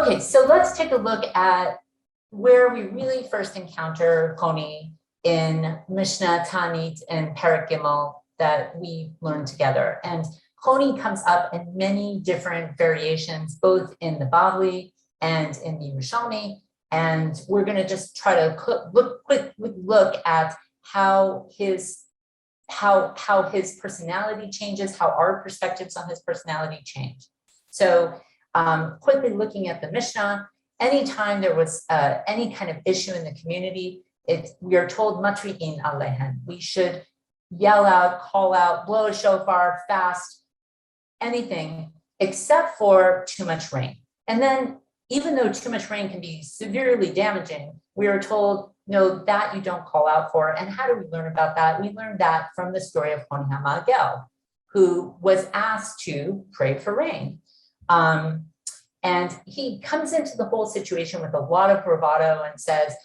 Okay, so let's take a look at where we really first encounter Honi in Mishnah, Tanit, and Perek Gimel that we learned together. And Honi comes up in many different variations, both in the Bavli and in the Yerushalmi. And we're going to just try to quick look at how his personality changes, how our perspectives on his personality change. So quickly looking at the Mishnah, anytime there was any kind of issue in the community, we are told matri'in alehen. We should yell out, call out, blow a shofar, fast, anything except for too much rain. And then even though too much rain can be severely damaging, we are told, no, that you don't call out for. And how do we learn about that? We learned that from the story of Honi HaMa'agel, who was asked to pray for rain. And he comes into the whole situation with a lot of bravado and says,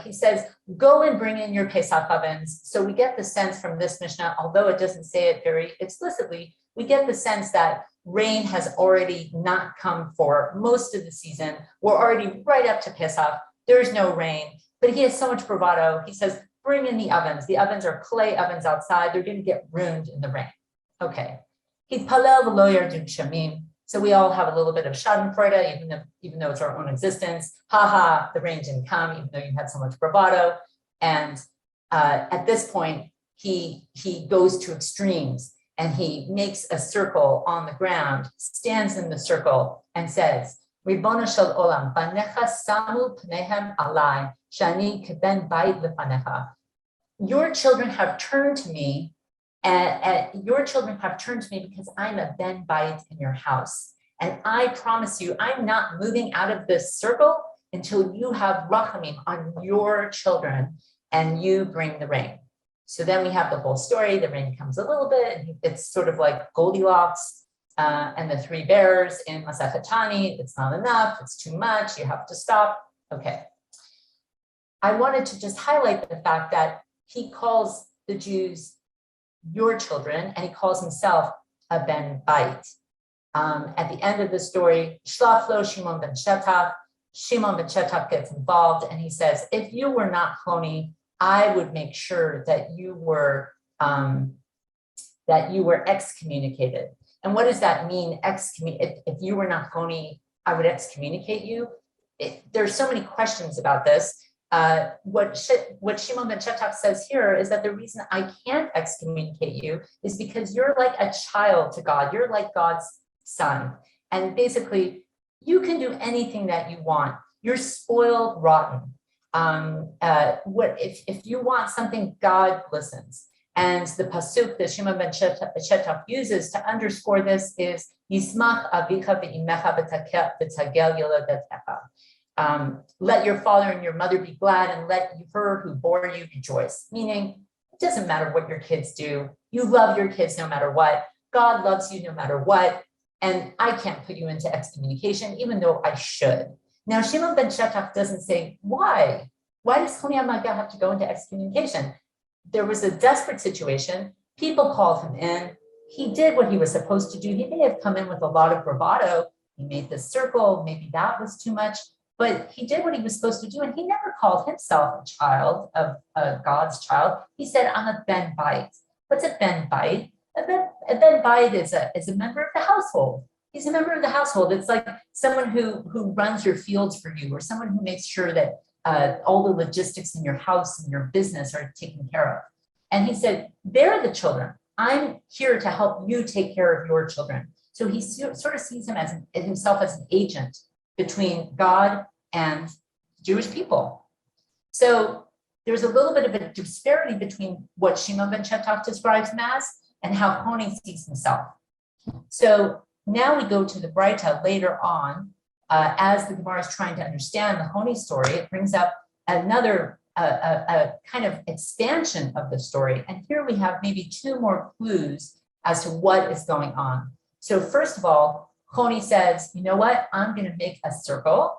he says, go and bring in your Pesach ovens. So we get the sense from this Mishnah, although it doesn't say it very explicitly, we get the sense that rain has already not come for most of the season. We're already right up to Pesach. There's no rain, but he has so much bravado. He says, bring in the ovens. The ovens are clay ovens outside. They're going to get ruined in the rain. Okay. So we all have a little bit of schadenfreude, even though it's our own existence. Ha, the rain didn't come, even though you had so much bravado. And at this point, he goes to extremes and he makes a circle on the ground, stands in the circle and says, Ribbono shel olam, banecha samu pnehem alai, shani keben bayit lefanecha. Your children have turned to me, because I'm a ben bayit in your house. And I promise you, I'm not moving out of this circle until you have rachamim on your children and you bring the rain. So then we have the whole story. The rain comes a little bit, and it's sort of like Goldilocks and the three bears in Masechet Tani. It's not enough. It's too much. You have to stop. Okay. I wanted to just highlight the fact that he calls the Jews your children, and he calls himself a ben bayit. At the end of the story, Shlach lo Shimon ben Shetach. Shimon ben Shetach gets involved, and he says, if you were not Honi, I would make sure that you were excommunicated. And what does that mean? If you were not Honi, I would excommunicate you. There's so many questions about this. What Shimon ben Shetach says here is that the reason I can't excommunicate you is because you're like a child to God. You're like God's son. And basically, you can do anything that you want. You're spoiled rotten. If you want something, God listens. And the pasuk that Shimon ben Shetach uses to underscore this is Yismach avicha ve'imecha v'tagel yoladetecha. Let your father and your mother be glad, and let her who bore you rejoice. Meaning, it doesn't matter what your kids do. You love your kids no matter what. God loves you no matter what. And I can't put you into excommunication, even though I should. Now, Shimon ben Shetach doesn't say, why? Why does Honi HaMa'agel have to go into excommunication? There was a desperate situation. People called him in. He did what he was supposed to do. He may have come in with a lot of bravado. He made this circle. Maybe that was too much. But he did what he was supposed to do. And he never called himself a child of God's child. He said, I'm a ben bayit. What's a ben bayit? A ben bayit is a member of the household. He's a member of the household. It's like someone who runs your fields for you, or someone who makes sure that all the logistics in your house and your business are taken care of. And he said, they're the children. I'm here to help you take care of your children. So he sort of sees himself as an agent between God and Jewish people. So there's a little bit of a disparity between what Shimon ben Shetach describes him as and how Honi sees himself. So now we go to the Braita later on. As the Gemara is trying to understand the Honi story, it brings up another a kind of expansion of the story. And here we have maybe two more clues as to what is going on. So first of all, Honi says, you know what? I'm going to make a circle.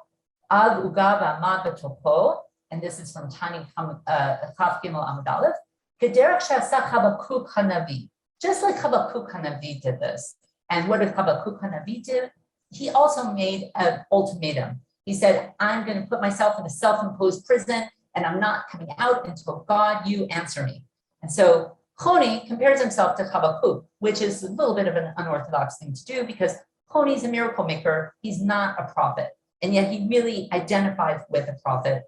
Ag ugava ma b'topo, and this is from Tani Chaf Gimel Amud Aleph. Kederach she'asa Habakuk Hanavi. just like Habakkuk Hanavi did this. And what did Habakkuk Hanavi do? He also made an ultimatum. He said, I'm going to put myself in a self-imposed prison, and I'm not coming out until God, you answer me. And so Honi compares himself to Habakkuk, which is a little bit of an unorthodox thing to do because Honi is a miracle maker. He's not a prophet. And yet he really identifies with a prophet.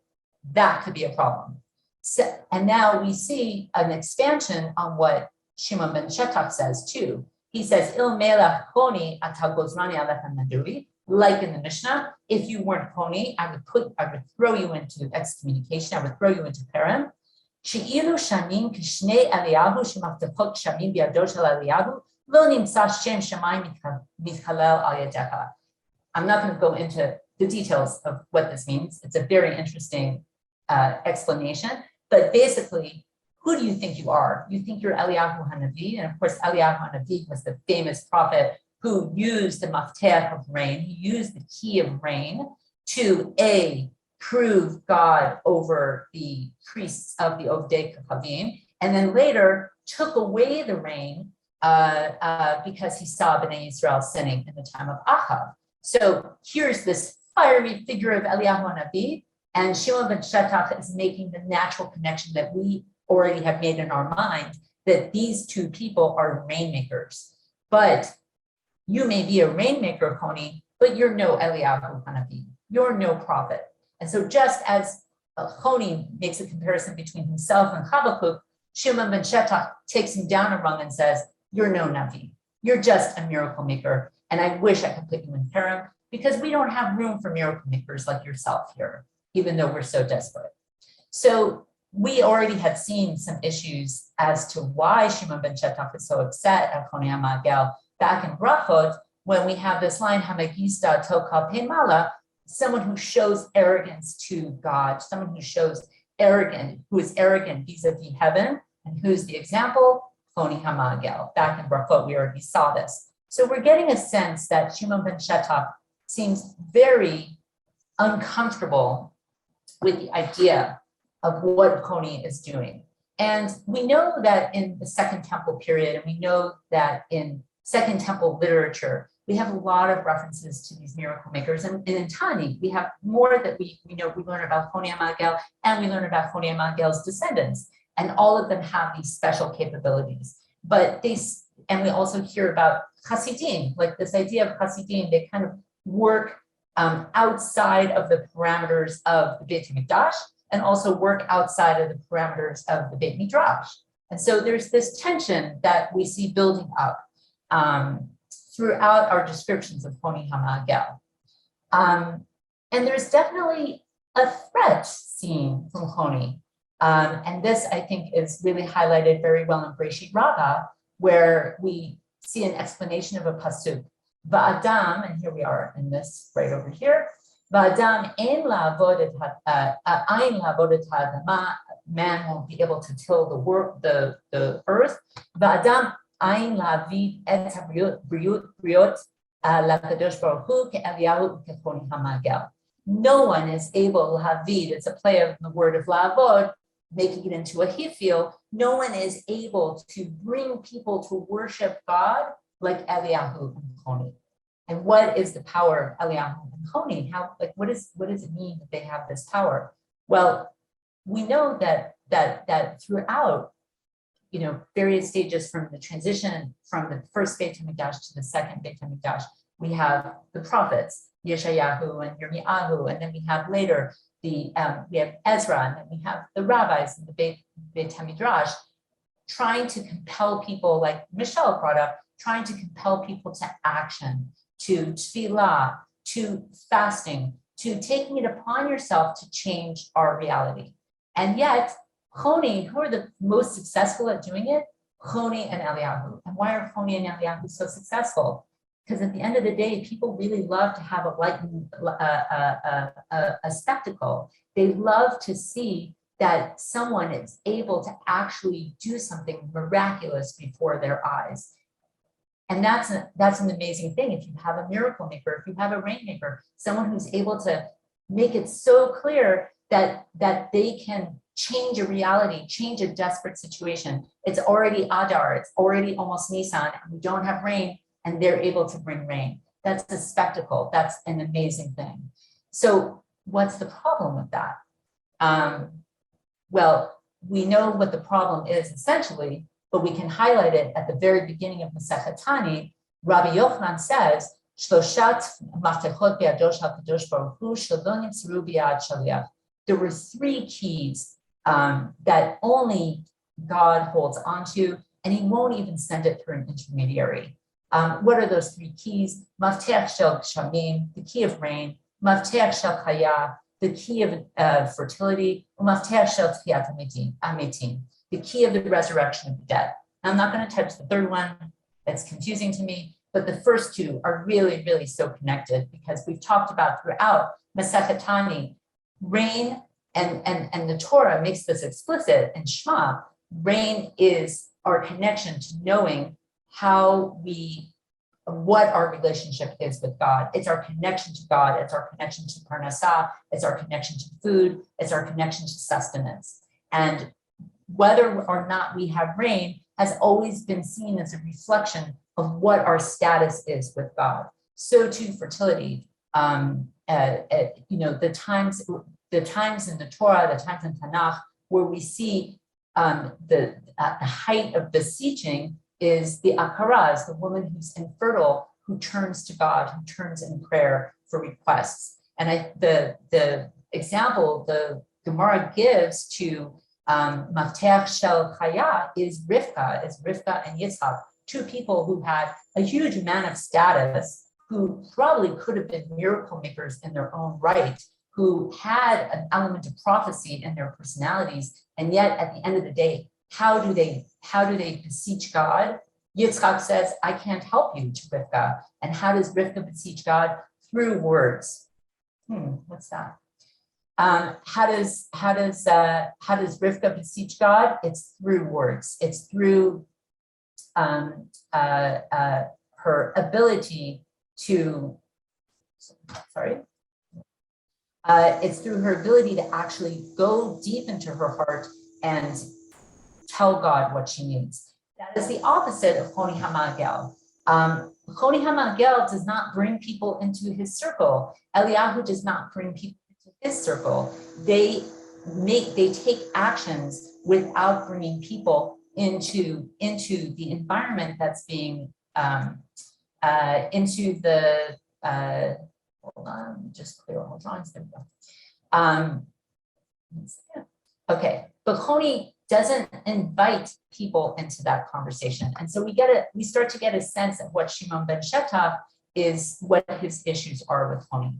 That could be a problem. So, and now we see an expansion on what Shimon ben Shetach says too. He says, Il melech Honi ata gozrani alechem naduri. Like in the Mishnah, if you weren't Honi, I would throw you into excommunication. I would throw you into Perem. She'ilu shanim kishnei Eliyahu shemaftechot shamim biyado shel Eliyahu lo nimtza shem shamayim mitchalel al yadecha. I'm not going to go into the details of what this means. It's a very interesting explanation. But basically, who do you think you are? You think you're Eliyahu Hanavi, and of course, Eliyahu Hanavi was the famous prophet who used the mafteach of rain, he used the key of rain to prove God over the priests of the Ovdei Kochavim, and then later took away the rain because he saw Bnei Yisrael sinning in the time of Achav. So here's this fiery figure of Eliyahu Hanavi, and Shimon ben Shetach is making the natural connection that we already have made in our mind, that these two people are rainmakers. But you may be a rainmaker, Honi, but you're no Eliyahu Hanavi. You're no prophet. And so just as Honi makes a comparison between himself and Habakkuk, Shimon ben Shetach takes him down a rung and says, you're no Navi. You're just a miracle maker. And I wish I could put you in Perem because we don't have room for miracle makers like yourself here, even though we're so desperate. So we already had seen some issues as to why Shimon ben Shetach is so upset at Honi HaMagel back in Brachot, when we have this line, Hamagista Toka Pemala, someone who shows arrogance to God, someone who is arrogant vis-a-vis heaven, and who's the example? Honi HaMagel. Back in Brachot, we already saw this. So we're getting a sense that Shimon ben Shetach seems very uncomfortable with the idea of what Honi is doing. And we know that in the Second Temple period, and we know that in Second Temple literature, we have a lot of references to these miracle makers. And in Tani, we have more that we learn about Honi HaMagel, and we learn about Honi HaMagel's descendants. And all of them have these special capabilities. And we also hear about Hasidim, like this idea of Hasidim, they kind of work outside of the parameters of the Beit HaMikdash, and also work outside of the parameters of the Beit Midrash. And so there's this tension that we see building up throughout our descriptions of Honi HaMagel. And there's definitely a threat seen from Honi. And this, I think, is really highlighted very well in Breshit Rabbah, where we see an explanation of a pasuk. Va'adam, and here we are in this right over here. Va'adam ein la'avod et ha'adama, man won't be able to till the earth. Va'adam ein la'avid et ha'briut la'kadosh baruch hu ke'Eliyahu u'kehoni HaMagel. No one is able, la'avid, it's a play of the word of la'avod, making it into a hifil. No one is able to bring people to worship God like Eliyahu and Honi. And what is the power of Eliyahu and Honi? What does it mean that they have this power? Well, we know that throughout, various stages from the transition from the first Beit HaMikdash to the second Beit HaMikdash, we have the prophets, Yeshayahu and Yirmiyahu, and then we have later we have Ezra, and then we have the rabbis in the Beit HaMidrash trying to compel people, like Michelle brought up, trying to compel people to action, to tefillah, to fasting, to taking it upon yourself to change our reality. And yet, Honi, who are the most successful at doing it? Honi and Eliyahu. And why are Honi and Eliyahu so successful? Because at the end of the day, people really love to have a spectacle. They love to see that someone is able to actually do something miraculous before their eyes. And that's an amazing thing. If you have a miracle maker, if you have a rainmaker, someone who's able to make it so clear that they can change a reality, change a desperate situation. It's already Adar, it's already almost Nisan, and we don't have rain, and they're able to bring rain. That's a spectacle. That's an amazing thing. So what's the problem with that? Well, we know what the problem is essentially, but we can highlight it at the very beginning of Masechet Tani. Rabbi Yochanan says, there were three keys that only God holds onto, and he won't even send it through an intermediary. What are those three keys? Mafteach shel gshamim, the key of rain, Mafteach shel chaya, the key of fertility, Mafteach shel tchiyat hametim, the key of the resurrection of the dead. Now, I'm not going to touch the third one. It's confusing to me, but the first two are really, really so connected because we've talked about throughout Masechet Tani, rain, and the Torah makes this explicit in Shema. Rain is our connection to knowing what our relationship is with God. It's our connection to God. It's our connection to parnasah. It's our connection to food. It's our connection to sustenance. And whether or not we have rain has always been seen as a reflection of what our status is with God. So too fertility. The times in the Torah, the times in Tanakh, where we see the height of beseeching is the akaraz, the woman who's infertile, who turns to God, who turns in prayer for requests. And the example the Gemara gives to Mafteach Shel Chaya is Rivka and Yitzhak, two people who had a huge amount of status, who probably could have been miracle makers in their own right, who had an element of prophecy in their personalities, and yet at the end of the day, how do they beseech God? Yitzchak says, I can't help you to Rivka. And how does Rivka beseech God? Through words. What's that? How does Rivka beseech God? It's through words. It's through her ability to, it's through her ability to actually go deep into her heart and tell God what she needs. That is the opposite of Honi HaMa'agel. Honi HaMa'agel does not bring people into his circle. Eliyahu does not bring people into his circle. They take actions without bringing people into the environment that's being into the hold on, just clear all drawings. There we go. Okay, but Honi doesn't invite people into that conversation. And so we start to get a sense of what Shimon ben Shetach is, what his issues are with Honi.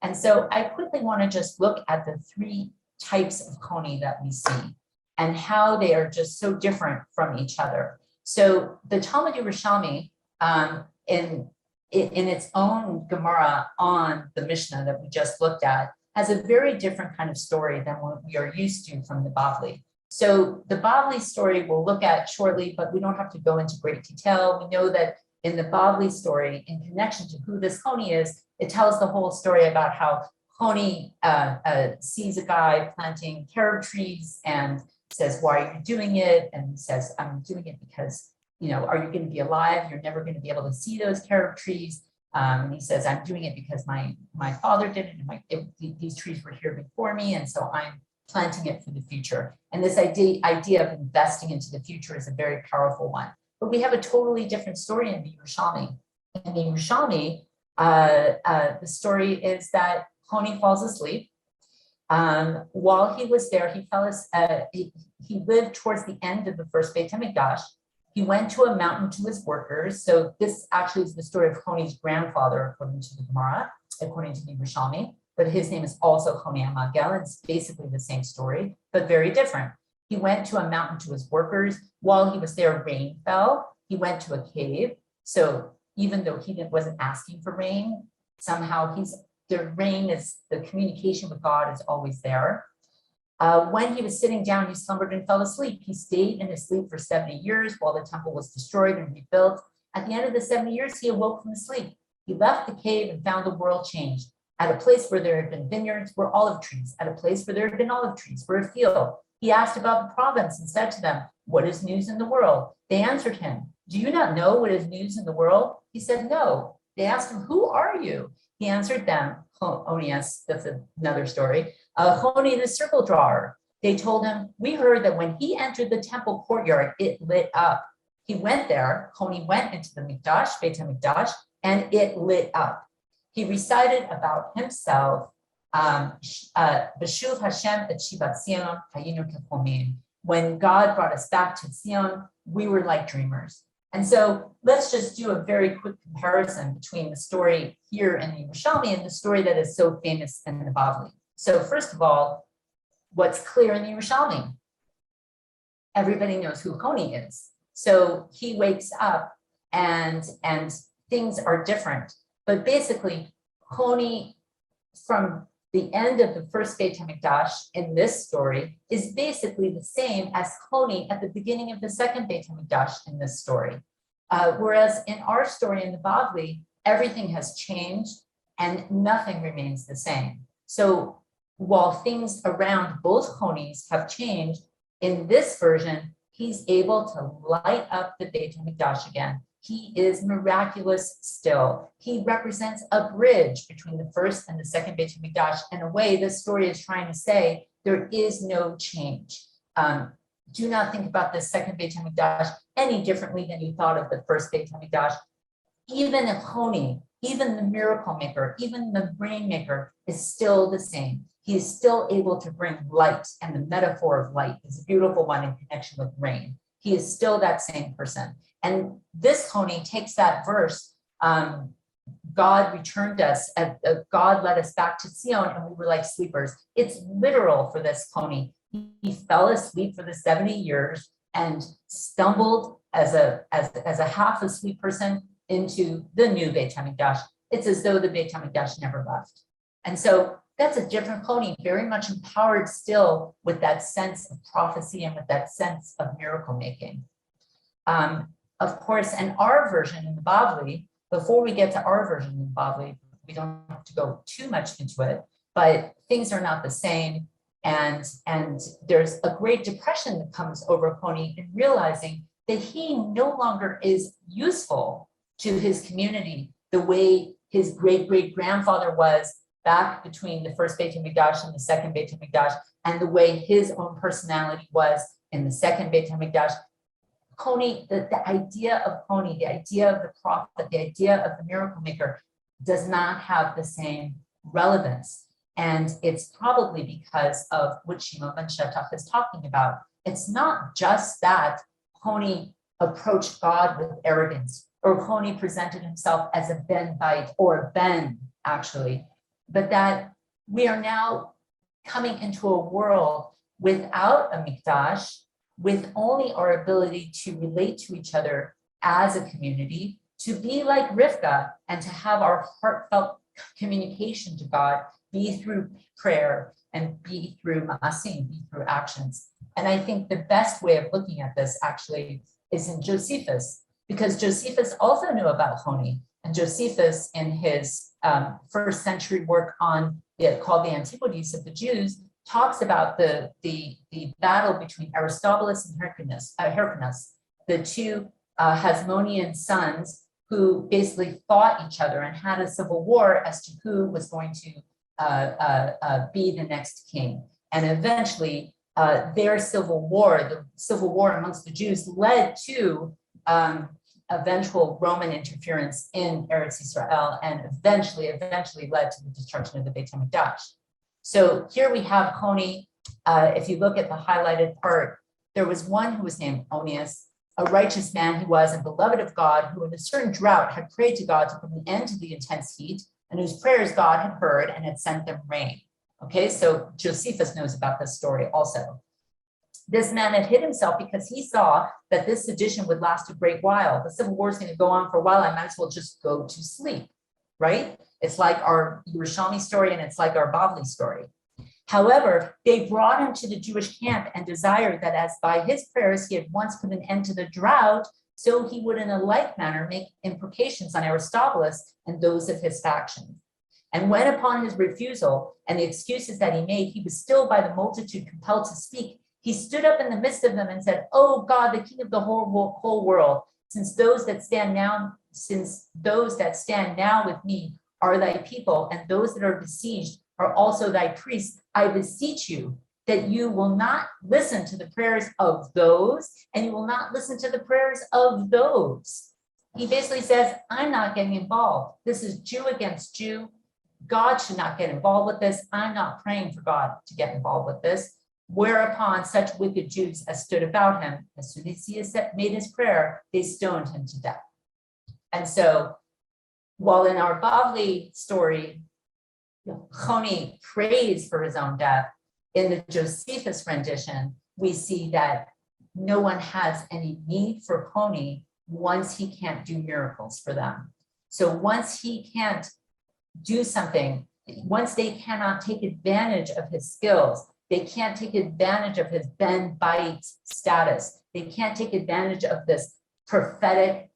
And so I quickly want to just look at the three types of Honi that we see and how they are just so different from each other. So the Talmud Yerushalmi, in its own Gemara on the Mishnah that we just looked at, has a very different kind of story than what we are used to from the Bavli. So the Bavli story we'll look at shortly, but we don't have to go into great detail. We know that in the Bavli story, in connection to who this Honi is, it tells the whole story about how Honi sees a guy planting carob trees and says, why are you doing it? And he says, I'm doing it because, are you going to be alive? You're never going to be able to see those carob trees. And he says, I'm doing it because my father did it, and these trees were here before me, and so I'm planting it for the future. And this idea of investing into the future is a very powerful one. But we have a totally different story in the Yerushalmi. In the Yerushalmi, the story is that Honi falls asleep. While he was there, he lived towards the end of the first Beit HaMikdash. He went to a mountain to his workers. So this actually is the story of Honi's grandfather, according to the Gemara, according to the Yerushalmi. But his name is also Honi HaMa'agel. It's basically the same story, but very different. He went to a mountain to his workers. While he was there, rain fell. He went to a cave. So even though he wasn't asking for rain, somehow the communication with God is always there. When he was sitting down, he slumbered and fell asleep. He stayed in his sleep for 70 years while the temple was destroyed and rebuilt. At the end of the 70 years, he awoke from his sleep. He left the cave and found the world changed. At a place where there had been vineyards were olive trees. At a place where there had been olive trees were a field. He asked about the province and said to them, what is news in the world? They answered him, do you not know what is news in the world? He said, no. They asked him, who are you? He answered them, Honius, that's another story, Honi the circle drawer. They told him, we heard that when he entered the temple courtyard, it lit up. He went there, Honi went into the Mikdash, Beit HaMikdash, and it lit up. He recited about himself, B'shuv Hashem et Shivat Siyum, hayinu kechomim. When God brought us back to Siyum, we were like dreamers. And so let's just do a very quick comparison between the story here in the Yerushalmi and the story that is so famous in the Bavli. So first of all, what's clear in the Yerushalmi? Everybody knows who Honi is. So he wakes up and things are different. But basically, Honi, from the end of the first Beit HaMikdash in this story, is basically the same as Honi at the beginning of the second Beit HaMikdash in this story. Whereas in our story in the Bavli, everything has changed and nothing remains the same. So while things around both Honis have changed, in this version, he's able to light up the Beit HaMikdash again. He is miraculous still. He represents a bridge between the first and the second Beit HaMikdash. In a way, this story is trying to say there is no change. Do not think about the second Beit HaMikdash any differently than you thought of the first Beit HaMikdash. Even if Honi, even the miracle maker, even the rain maker is still the same. He is still able to bring light, and the metaphor of light is a beautiful one in connection with rain. He is still that same person. And this Honi takes that verse, God returned us, God led us back to Zion, and we were like sleepers. It's literal for this Honi. He fell asleep for the 70 years and stumbled as a half asleep person into the new Beit HaMikdash. It's as though the Beit HaMikdash never left. And so that's a different Honi, very much empowered still with that sense of prophecy and with that sense of miracle making. Of course, in our version in the Bavli, before we get to our version in the Bavli, we don't have to go too much into it, but things are not the same. And there's a great depression that comes over Honi in realizing that he no longer is useful to his community the way his great-great-grandfather was back between the first Beit HaMikdash and the second Beit HaMikdash, and the way his own personality was in the second Beit HaMikdash. Honi, the idea of Honi, the idea of the prophet, the idea of the miracle maker does not have the same relevance. And it's probably because of what Siyum ben Shetach is talking about. It's not just that Honi approached God with arrogance, or Honi presented himself as a Ben Bait, or a Ben, actually, but that we are now coming into a world without a Mikdash, with only our ability to relate to each other as a community, to be like Rivka, and to have our heartfelt communication to God be through prayer and be through ma'asim, be through actions. And I think the best way of looking at this actually is in Josephus, because Josephus also knew about Honi. And Josephus, in his first century work on called the Antiquities of the Jews, talks about the battle between Aristobulus and Hyrcanus, the two Hasmonean sons who basically fought each other and had a civil war as to who was going to be the next king. And eventually their civil war, the civil war amongst the Jews, led to eventual Roman interference in Eretz Israel, and eventually led to the destruction of the Beit HaMikdash. So here we have Honi. If you look at the highlighted part, there was one who was named Onias, a righteous man he was and beloved of God, who in a certain drought had prayed to God to put an end to the intense heat, and whose prayers God had heard and had sent them rain. Okay, so Josephus knows about this story also. This man had hid himself because he saw that this sedition would last a great while. The civil war is going to go on for a while. I might as well just go to sleep, right? It's like our Yerushalmi story and it's like our Bavli story. However, they brought him to the Jewish camp and desired that as by his prayers he had once put an end to the drought, so he would in a like manner make imprecations on Aristobulus and those of his faction. And when upon his refusal and the excuses that he made, he was still by the multitude compelled to speak, He stood up in the midst of them and said, "Oh God, the King of the whole world, since those that stand now with me are thy people, and those that are besieged are also thy priests, I beseech you that you will not listen to the prayers of those, and you will not listen to the prayers of those." He basically says, I'm not getting involved. This is Jew against Jew. God should not get involved with this. I'm not praying for God to get involved with this. Whereupon such wicked Jews as stood about him, as soon as he made his prayer, they stoned him to death. And so, while in our Bavli story, Honi prays for his own death, in the Josephus rendition, we see that no one has any need for Honi once he can't do miracles for them. So once he can't do something, once they cannot take advantage of his skills, they can't take advantage of his ben bait status, they can't take advantage of this prophetic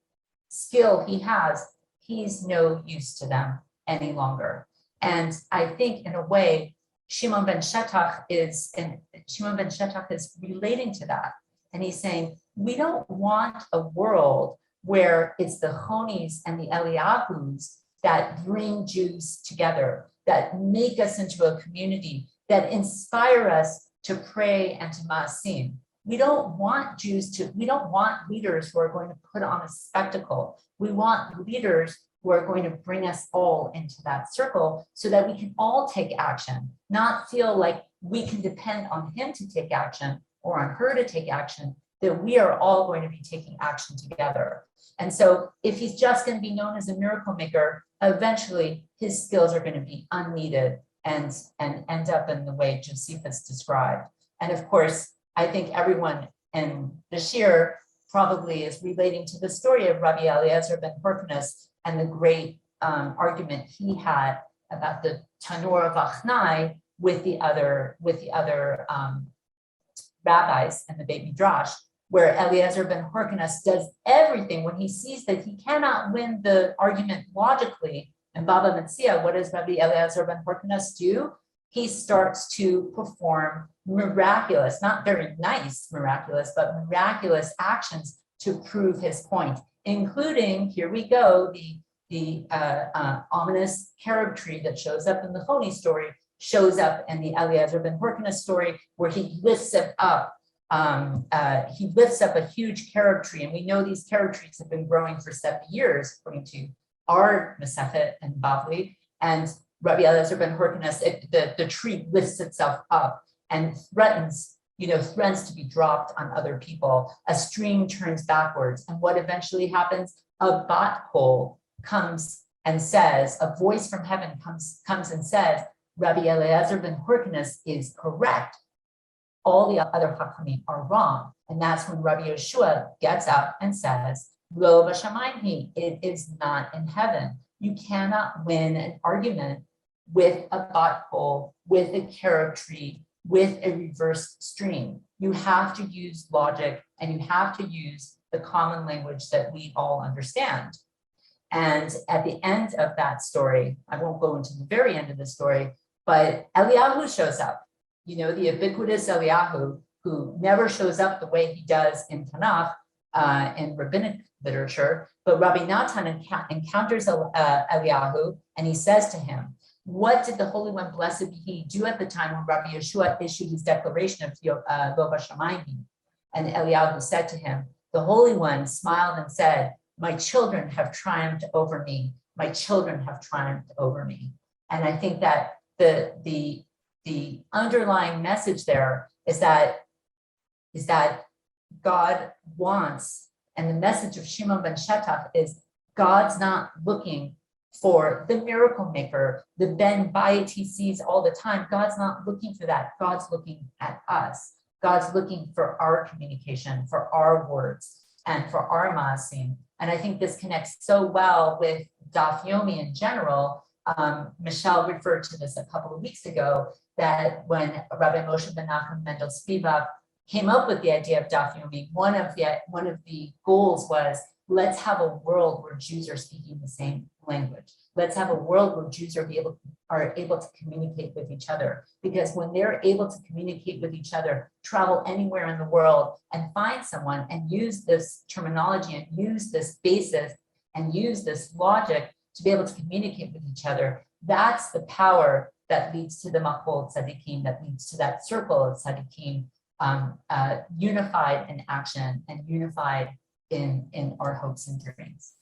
skill he has, he's no use to them any longer. And I think in a way, Shimon ben Shetach is relating to that. And he's saying, we don't want a world where it's the Honis and the Eliahus that bring Jews together, that make us into a community, that inspire us to pray and to ma'asim. We don't want leaders who are going to put on a spectacle. We want leaders who are going to bring us all into that circle so that we can all take action, not feel like we can depend on him to take action or on her to take action, that we are all going to be taking action together. And so if he's just going to be known as a miracle maker, eventually his skills are going to be unneeded and end up in the way Josephus described. And of course, I think everyone in the Shir probably is relating to the story of Rabbi Eliezer ben Hyrcanus and the great argument he had about the Tanur of Achnai with the other rabbis and the Beit Midrash, where Eliezer ben Hyrcanus does everything when he sees that he cannot win the argument logically. And Baba Metzia, what does Rabbi Eliezer ben Hyrcanus do? He starts to perform miraculous, not very nice miraculous, but miraculous actions to prove his point, including, here we go, the ominous carob tree that shows up in the Honi story shows up in the Eliezer ben Hyrcanus story, where he lifts it up. He lifts up a huge carob tree, and we know these carob trees have been growing for 70 years, according to our Masechet and Bavli. And Rabbi Eliezer ben Hyrcanus, the tree lifts itself up and threatens to be dropped on other people. A stream turns backwards, and what eventually happens? A bat hole comes and says, a voice from heaven comes and says, Rabbi Eliezer ben Hyrcanus is correct. All the other Chachamim are wrong. And that's when Rabbi Yeshua gets up and says, Lo b'shamayim, it is not in heaven. You cannot win an argument with a butthole, with a carob tree, with a reverse stream. You have to use logic, and you have to use the common language that we all understand. And at the end of that story, I won't go into the very end of the story, but Eliyahu shows up. The ubiquitous Eliyahu, who never shows up the way he does in Tanakh, in rabbinic literature, but Rabbi Natan encounters Eliyahu, and he says to him, what did the Holy One, blessed be he, do at the time when Rabbi Yeshua issued his declaration of Lo b'shamayim? And Eliyahu said to him, the Holy One smiled and said, my children have triumphed over me. My children have triumphed over me. And I think that the underlying message there is that God wants, and the message of Shimon ben Shetach is, God's not looking for the miracle maker, the Ben Bayit he sees all the time. God's not looking for that. God's looking at us. God's looking for our communication, for our words, and for our maasim. And I think this connects so well with Daf Yomi in general. Michelle referred to this a couple of weeks ago, that when Rabbi Moshe ben Nachum Mendel Spivak came up with the idea of Daf Yomi, one of the goals was, let's have a world where Jews are speaking the same language. Let's have a world where Jews are able to communicate with each other, because when they're able to communicate with each other, travel anywhere in the world and find someone and use this terminology and use this basis and use this logic to be able to communicate with each other, that's the power that leads to the Machol Tzadikim, that leads to that circle of Tzadikim, unified in action and unified in our hopes and dreams.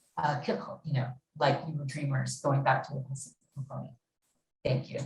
Like you were dreamers, going back to the Pacific component. Thank you.